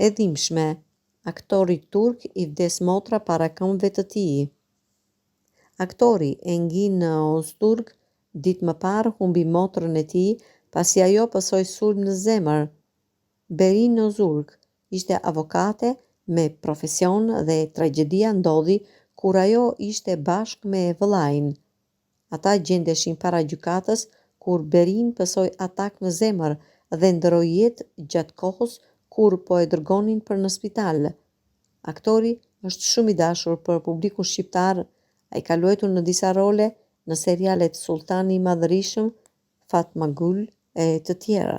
E dhimbshme, aktorit turk i vdes motra para këmbëve të tij. Aktori Engin Öztürk ditë më parë humbi motrën e tij pasi ajo pësoi sulm në zemër. Berin Öztürk ishte avokate me profesion dhe tragjedia ndodhi kur ajo ishte bashkë me vëllain. Ata gjendeshin para gjykatës kur Berin pësoi atak në zemër dhe ndroi jetë gjatë kohës kur po e dërgonin për në spital. Aktori është shumë i dashur për publikun shqiptar. Ai ka luajtur në disa role në serialet Sultani i Madhërisëm, Fatma Gul e të tjera.